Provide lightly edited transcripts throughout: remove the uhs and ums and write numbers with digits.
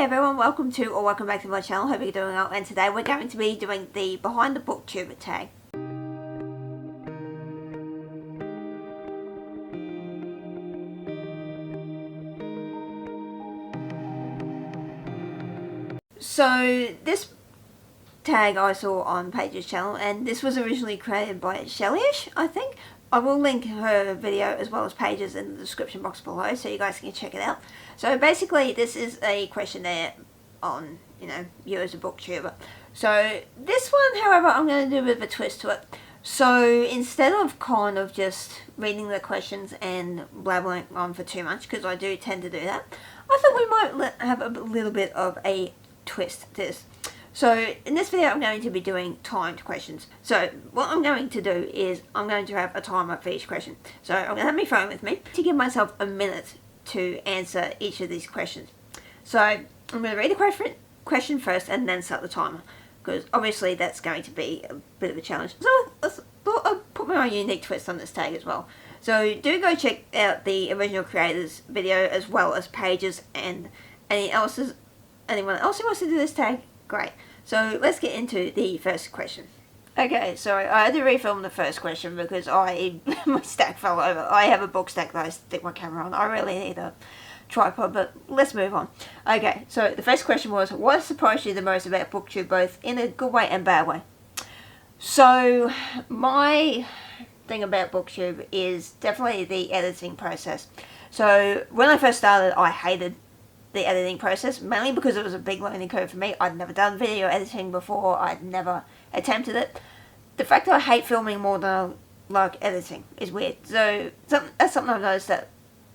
Hey everyone, welcome to or welcome back to my channel. Hope you're doing well, and today we're going to be doing the behind the Booktuber tag. So this tag I saw on Paige's channel, and this was originally created by Shellyish, I think. I will link her video as well as Paige's in the description box below so you guys can check it out. So basically this is a questionnaire on, you as a booktuber. So this one, however, I'm going to do a bit of a twist to it. So instead of kind of just reading the questions and blabbering on for too much, because I do tend to do that, I thought we might have a little bit of a twist to this. So in this video I'm going to be doing timed questions. So what I'm going to do is I'm going to have a timer for each question. So I'm going to have my phone with me to give myself a minute to answer each of these questions. So I'm going to read the question first and then start the timer, because obviously that's going to be a bit of a challenge. So I'll put my own unique twist on this tag as well. So do go check out the original creators video as well as Paige's, and anyone else who wants to do this tag, great. So let's get into the first question. Okay, so I had to refilm the first question because my stack fell over. I have a book stack that I stick my camera on. I really need a tripod, but let's move on. Okay, so the first question was, what surprised you the most about Booktube, both in a good way and bad way? So my thing about Booktube is definitely the editing process. So when I first started, I hated the editing process, mainly because it was a big learning curve for me. I'd never done video editing before. I'd never attempted it. The fact that I hate filming more than I like editing is weird. So that's something I've noticed, that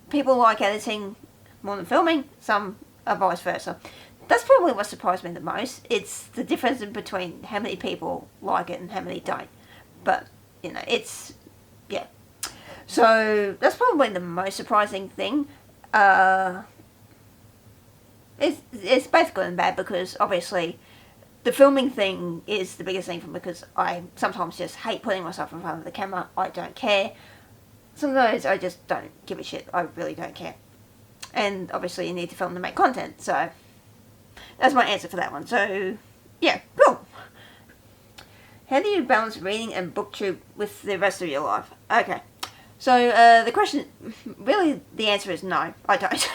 people like editing more than filming, some are vice versa. That's probably what surprised me the most. It's the difference in between how many people like it and how many don't. But, yeah. So that's probably the most surprising thing. It's both good and bad, because obviously the filming thing is the biggest thing for me, because I sometimes just hate putting myself in front of the camera. I don't care. Sometimes I just don't give a shit. I really don't care. And obviously you need to film to make content, so that's my answer for that one. So yeah, cool. How do you balance reading and Booktube with the rest of your life? Okay, so the question, really the answer is no, I don't.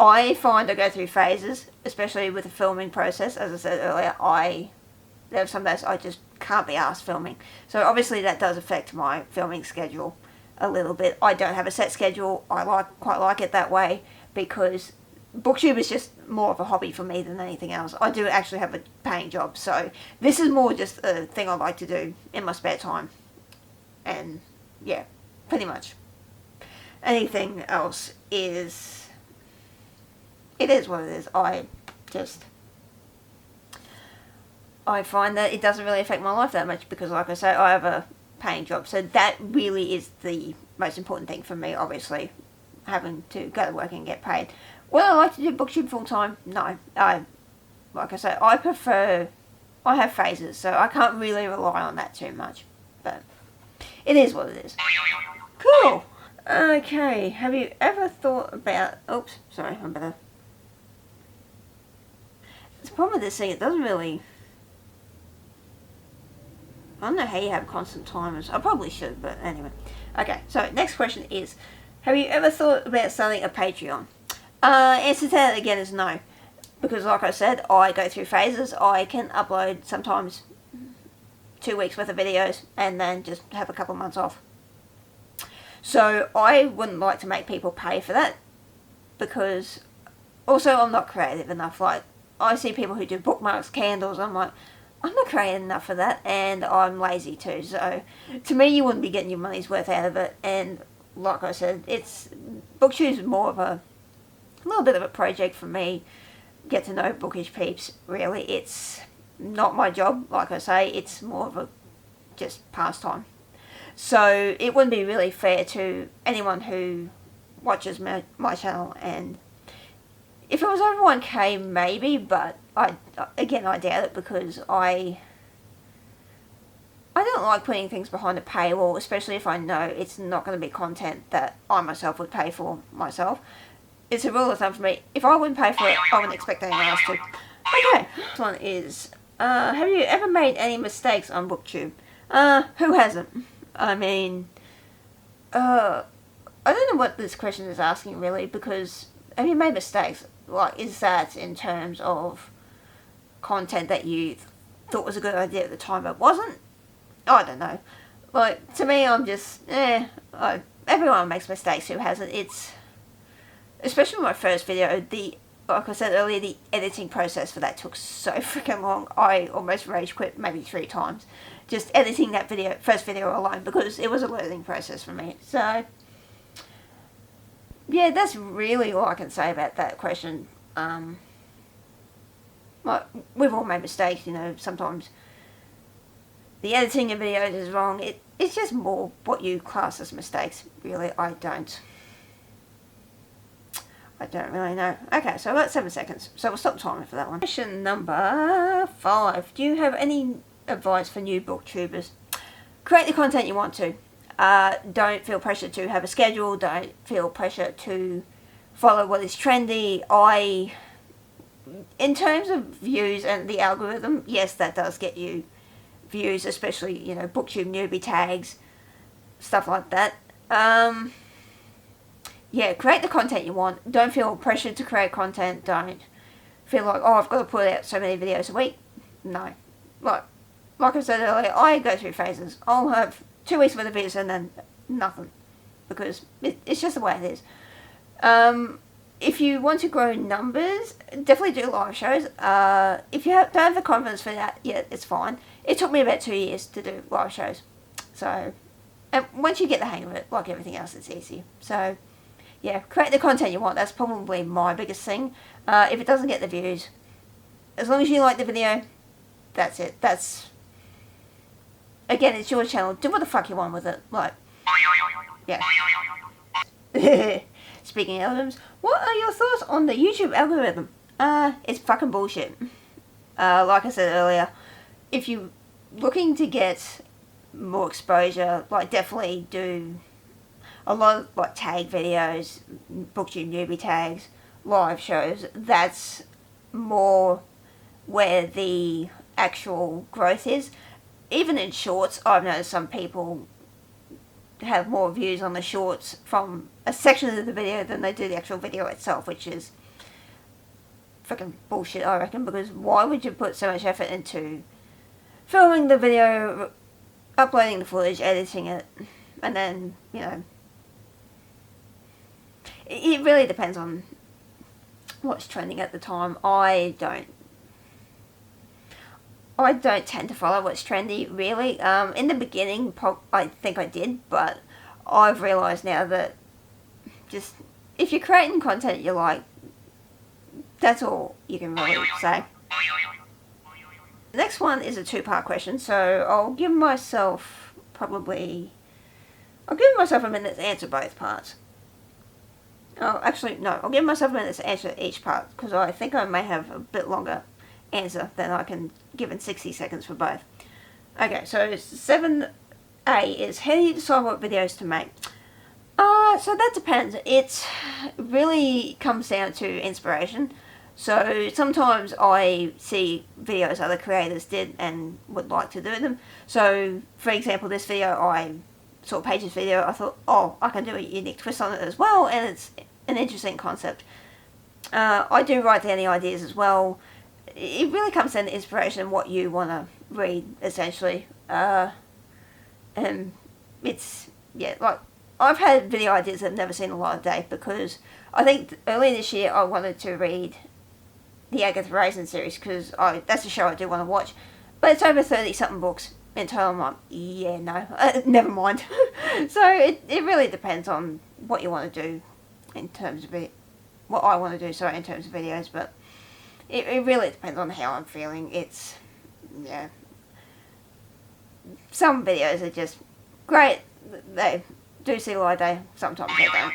I find I go through phases, especially with the filming process. As I said earlier, there are some days I just can't be arsed filming. So obviously that does affect my filming schedule a little bit. I don't have a set schedule. I quite like it that way, because Booktube is just more of a hobby for me than anything else. I do actually have a paying job, so this is more just a thing I like to do in my spare time. And yeah, pretty much. Anything else is, it is what it is. I find that it doesn't really affect my life that much, because like I say, I have a paying job. So that really is the most important thing for me, obviously, having to go to work and get paid. Would I like to do Booktube full time? No. Like I say, I have phases, so I can't really rely on that too much. But it is what it is. Cool. Okay, have you ever thought about... Oops, sorry, I'm better. The problem with this thing, it doesn't really... I don't know how you have constant timers. I probably should, but anyway. Okay, so next question is, have you ever thought about starting a Patreon? Answer to that again is no. Because like I said, I go through phases. I can upload sometimes 2 weeks worth of videos and then just have a couple months off. So I wouldn't like to make people pay for that, because also I'm not creative enough. Like, I see people who do bookmarks, candles, I'm like, I'm not creative enough for that, and I'm lazy too. So to me, you wouldn't be getting your money's worth out of it. And like I said, Booktube is more of a little bit of a project for me. Get to know bookish peeps, really. It's not my job, like I say, it's more of a just pastime. So it wouldn't be really fair to anyone who watches my channel. And if it was over 1K, maybe, but I doubt it, because I don't like putting things behind a paywall, especially if I know it's not going to be content that I myself would pay for myself. it's a rule of thumb for me. If I wouldn't pay for it, I wouldn't expect anyone else to. Okay, next one is, have you ever made any mistakes on Booktube? Who hasn't? I mean, I don't know what this question is asking really, because have you made mistakes? Like, is that in terms of content that you thought was a good idea at the time but wasn't? I don't know. Like, to me, I'm just, everyone makes mistakes, who hasn't? It's, especially my first video, like I said earlier, the editing process for that took so freaking long. I almost rage quit maybe 3 times. Just editing that first video alone, because it was a learning process for me. So, yeah, that's really all I can say about that question. Like, we've all made mistakes, you know, sometimes the editing of videos is wrong. It's just more what you class as mistakes, really. I don't really know. Okay, so about 7 seconds. So we'll stop timing for that one. Question number 5. Do you have any advice for new booktubers? Create the content you want to. Don't feel pressure to have a schedule. Don't feel pressure to follow what is trendy. In terms of views and the algorithm, yes, that does get you views, especially, you know, Booktube newbie tags, stuff like that. Yeah, create the content you want. Don't feel pressured to create content. Don't feel like, oh, I've got to put out so many videos a week. No. Like I said earlier, I go through phases. I'll have 2 weeks worth of videos and then nothing. Because it's just the way it is. If you want to grow numbers, definitely do live shows. If you don't have the confidence for that yet, it's fine. It took me about 2 years to do live shows. So, and once you get the hang of it, like everything else, it's easy. So, yeah, create the content you want. That's probably my biggest thing. If it doesn't get the views, as long as you like the video, that's it. Again, it's your channel. Do what the fuck you want with it. Like, yeah. Speaking of algorithms, what are your thoughts on the YouTube algorithm? It's fucking bullshit. Like I said earlier, if you're looking to get more exposure, like, definitely do a lot of, like, tag videos, Booktube newbie tags, live shows. That's more where the actual growth is. Even in shorts, I've noticed some people have more views on the shorts from a section of the video than they do the actual video itself, which is fucking bullshit, I reckon, because why would you put so much effort into filming the video, uploading the footage, editing it, and then, you know, it really depends on what's trending at the time. I don't tend to follow what's trendy, really. In the beginning, I think I did, but I've realised now that just, if you're creating content you like, that's all you can really say. The next one is a 2-part question, so I'll give myself a minute to answer both parts. Oh, actually, no, I'll give myself a minute to answer each part, because I think I may have a bit longer answer than I can give in 60 seconds for both. Okay, so 7A is, how do you decide what videos to make? So that depends. It really comes down to inspiration. So sometimes I see videos other creators did and would like to do them. So, for example, this video, I saw Paige's video, I thought, oh, I can do a unique twist on it as well, and it's an interesting concept. I do write down the ideas as well. It really comes down to inspiration, what you want to read, essentially. And it's, yeah, like, I've had video ideas that have never seen the light of day, because I think earlier this year I wanted to read the Agatha Raisin series, because that's a show I do want to watch. But it's over 30-something books in total. I'm like, yeah, no, never mind. So it really depends on what you want to do in terms of it. What I want to do, sorry, in terms of videos, but it really depends on how I'm feeling. It's, yeah. Some videos are just great. They do see the light of day. Sometimes they don't.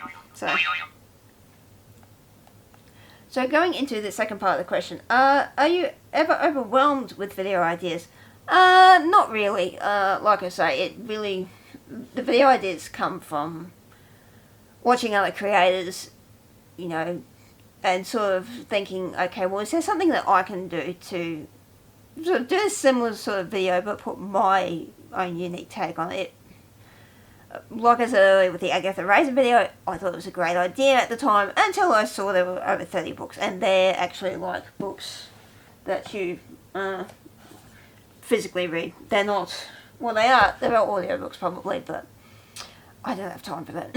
So going into the second part of the question, are you ever overwhelmed with video ideas? Not really. Like I say, the video ideas come from watching other creators, you know, and sort of thinking, okay, well, is there something that I can do to sort of do a similar sort of video but put my own unique take on it? Like I said earlier with the Agatha Raisin video, I thought it was a great idea at the time until I saw there were over 30 books, and they're actually like books that you physically read. They're not, well, they're audiobooks probably, but I don't have time for that.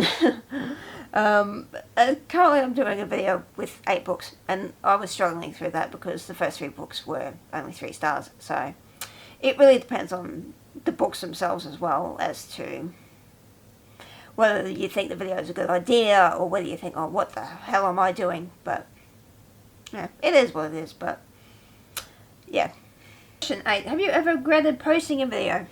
Currently I'm doing a video with 8 books, and I was struggling through that because the first 3 books were only 3 stars, so it really depends on the books themselves as well as to whether you think the video is a good idea or whether you think, oh, what the hell am I doing? But yeah, it is what it is, but yeah. Question 8. Have you ever regretted posting a video?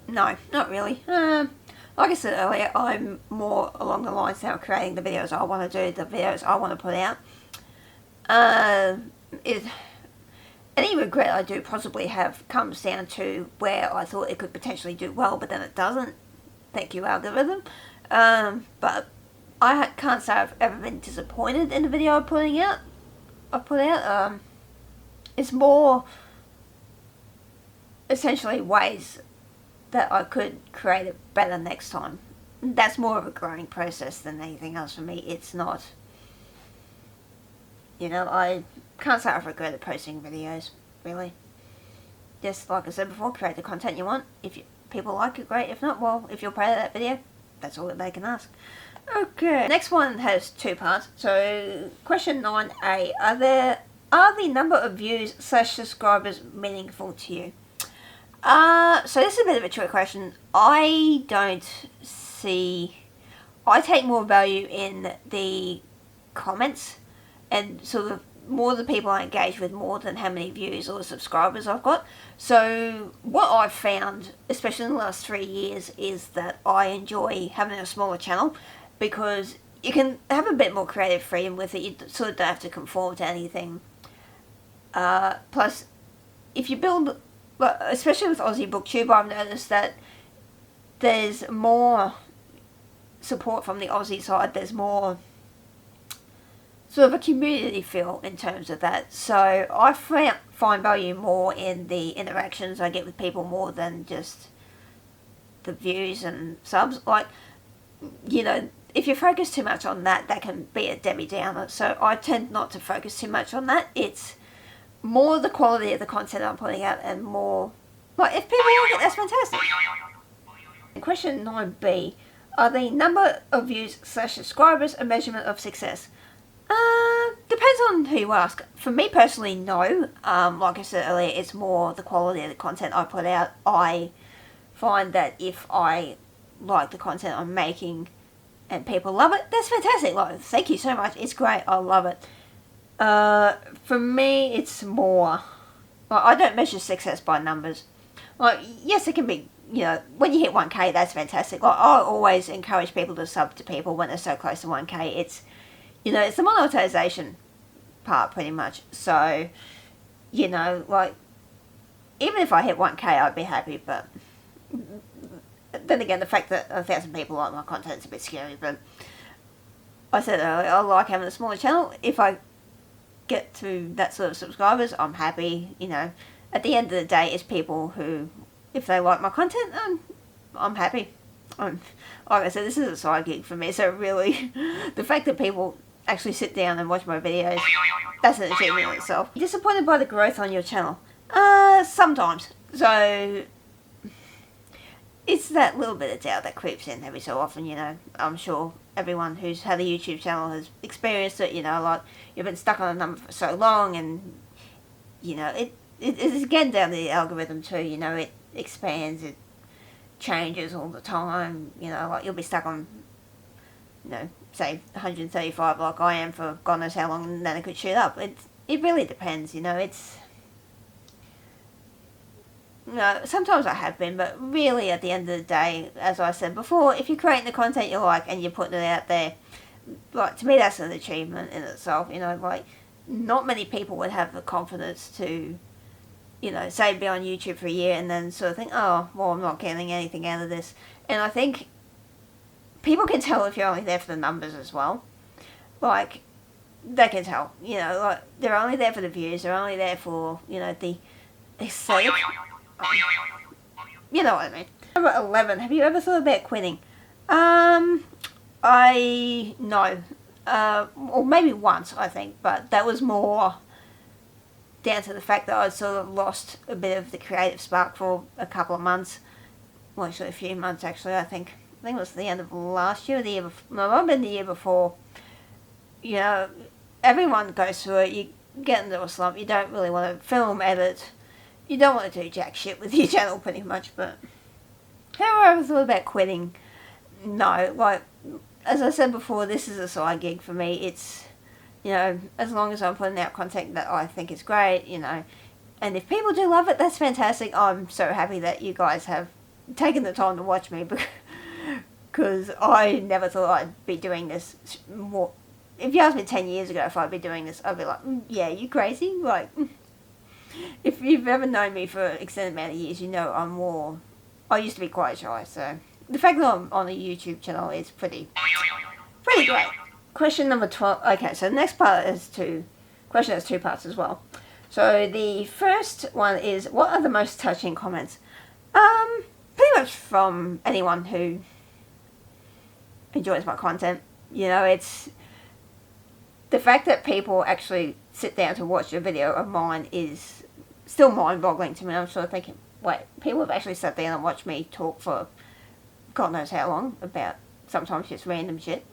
No, not really. Like I said earlier, I'm more along the lines now of creating the videos I want to do, the videos I want to put out. Any regret I do possibly have comes down to where I thought it could potentially do well, but then it doesn't. Thank you, algorithm. But I can't say I've ever been disappointed in the video I put out. It's more essentially ways that I could create it better next time. That's more of a growing process than anything else for me. It's not, I can't say I've regretted posting videos, really. Just like I said before, create the content you want. If people like it, great. If not, well, if you're proud of that video, that's all that they can ask. Okay, next one has 2 parts. So, question 9A. Are the number of views / subscribers meaningful to you? So this is a bit of a trick question. I take more value in the comments and sort of more the people I engage with more than how many views or subscribers I've got. So what I've found, especially in the last 3 years, is that I enjoy having a smaller channel because you can have a bit more creative freedom with it. You sort of don't have to conform to anything. Plus, if you build, especially with Aussie Booktube, I've noticed that there's more support from the Aussie side. There's more sort of a community feel in terms of that. So I find value more in the interactions I get with people more than just the views and subs. Like, if you focus too much on that, that can be a Debbie Downer. So I tend not to focus too much on that. It's more the quality of the content I'm putting out and more, like, if people like it, that's fantastic. Question 9B. Are the number of views / subscribers a measurement of success? Depends on who you ask. For me personally, no. Like I said earlier, it's more the quality of the content I put out. I find that if I like the content I'm making and people love it, that's fantastic. Like, thank you so much. It's great. I love it. For me, it's more, like, I don't measure success by numbers. Like, yes, it can be, when you hit 1K, that's fantastic. Like, I always encourage people to sub to people when they're so close to 1K. It's, it's the monetization part, pretty much. So, like, even if I hit 1K, I'd be happy, but then again, the fact that 1,000 people like my content is a bit scary, but I said earlier, I like having a smaller channel. If I get to that sort of subscribers, I'm happy. At the end of the day, it's people who, if they like my content, I'm happy. Like I said, this is a side gig for me, so really, the fact that people actually sit down and watch my videos, that's an achievement in itself. Disappointed by the growth on your channel? Sometimes. So it's that little bit of doubt that creeps in every so often, I'm sure everyone who's had a YouTube channel has experienced it, like, you've been stuck on a number for so long, and, it is again down to the algorithm too, it expands, it changes all the time, like, you'll be stuck on, say, 135 like I am for God knows how long, and then it could shoot up. It really depends, it's, sometimes I have been, but really at the end of the day, as I said before, if you're creating the content you like and you're putting it out there, like, to me that's an achievement in itself, like, not many people would have the confidence to, say be on YouTube for a year and then sort of think, oh, well, I'm not getting anything out of this. And I think people can tell if you're only there for the numbers as well. Like, they can tell, you know, like, they're only there for the views, they're only there for, you know, the aesthetic. You know what I mean. Number 11, have you ever thought about quitting? No. Or maybe once, I think, but that was more down to the fact that I sort of lost a bit of the creative spark for a couple of months. Well, actually a few months, actually, I think it was the end of last year, or the year before. No, it might have been the year before. You know, everyone goes through it. You get into a slump. You don't really want to film, edit. You don't want to do jack shit with your channel, pretty much. But have I ever thought about quitting? No. Like, as I said before, this is a side gig for me. It's, you know, as long as I'm putting out content that I think is great, you know. And if people do love it, that's fantastic. I'm so happy that you guys have taken the time to watch me, because I never thought I'd be doing this more. If you asked me 10 years ago if I'd be doing this, I'd be like, yeah, you crazy? Like, if you've ever known me for an extended amount of years, you know I used to be quite shy, so the fact that I'm on a YouTube channel is pretty great. Question number 12. Okay, so the next part question has two parts as well. So the first one is, what are the most touching comments? Pretty much from anyone who enjoys my content. You know, it's the fact that people actually sit down to watch a video of mine is still mind-boggling to me. I'm sort of thinking, wait, people have actually sat down and watched me talk for God knows how long about sometimes just random shit.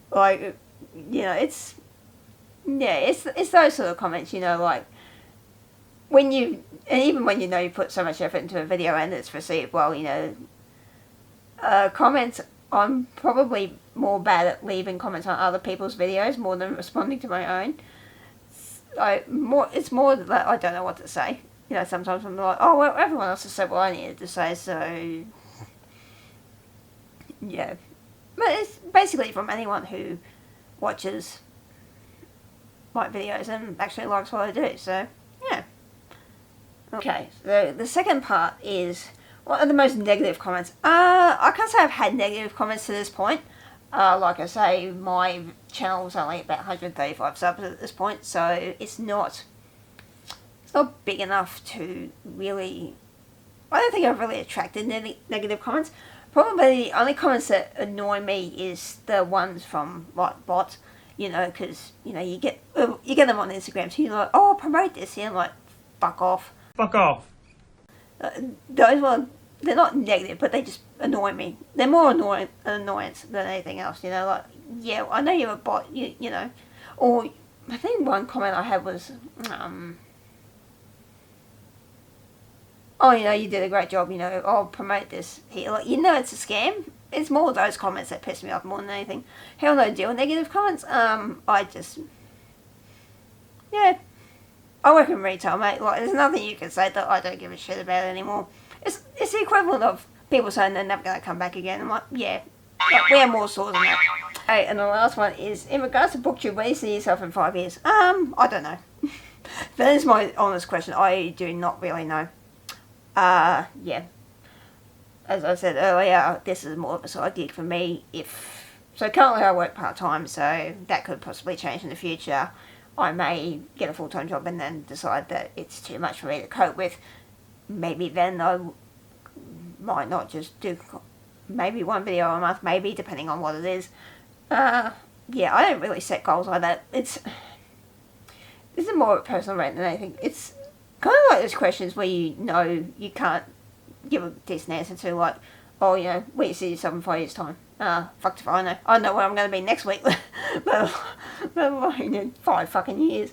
Like, you know, it's those sort of comments, you know, like, even when you know you put so much effort into a video and it's received well, you know, comments, I'm probably more bad at leaving comments on other people's videos more than responding to my own. It's more that I don't know what to say. You know, sometimes I'm like, oh, well, everyone else has said what I needed to say, so yeah. But it's basically from anyone who watches my videos and actually likes what I do, so yeah. Okay, so the second part is, what are the most negative comments? I can't say I've had negative comments to this point. Like I say, my channel's only about 135 subs at this point, so it's not big enough to really, I don't think I've really attracted negative comments. Probably the only comments that annoy me is the ones from, like, bots, you know, because, you know, you get them on Instagram, so you're like, oh, promote this, and I'm like, fuck off. Fuck off. Those ones, they're not negative, but they just annoy me. They're more annoyance than anything else, you know, like, yeah, I know you're a bot, you know. Or, I think one comment I had was, oh, you know, you did a great job, you know, I'll promote this here. Like, you know it's a scam. It's more those comments that piss me off more than anything. Hell no, deal with negative comments. Yeah. I work in retail, mate. Like, there's nothing you can say that I don't give a shit about anymore. It's the equivalent of people saying they're never going to come back again. I'm like, yeah, like, we have more stores than that. Okay, and the last one is, in regards to Booktube, where do you see yourself in 5 years? I don't know. That is my honest question. I do not really know. Yeah. As I said earlier, this is more of a side gig for me. So currently I work part-time, so that could possibly change in the future. I may get a full-time job and then decide that it's too much for me to cope with. Maybe then I might not just do maybe one video a month, maybe, depending on what it is. Yeah, I don't really set goals like that. This is more of a personal rant than anything. It's kind of like those questions where you know you can't give a decent answer to, like, oh, you know, where you see yourself in 5 years' time. Fucked if I know. I know where I'm going to be next week. Let alone in 5 fucking years.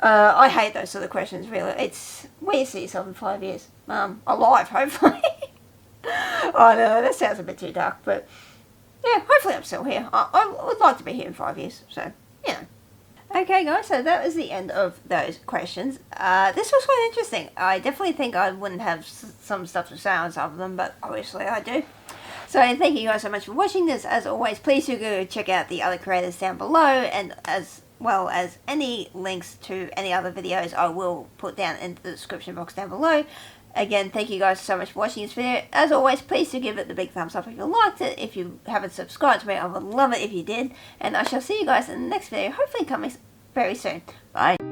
I hate those sort of questions, really. It's, where you see yourself in 5 years? Alive, hopefully. I know, that sounds a bit too dark, but yeah, hopefully I'm still here. I would like to be here in 5 years, so, you know. Okay guys, so that was the end of those questions. This was quite interesting. I definitely think I wouldn't have some stuff to say on some of them, but obviously I do. So thank you guys so much for watching this. As always, please do go check out the other creators down below, and as well as any links to any other videos I will put down in the description box down below. Again, thank you guys so much for watching this video. As always, please do give it the big thumbs up if you liked it. If you haven't subscribed to me, I would love it if you did. And I shall see you guys in the next video, hopefully coming very soon. Bye.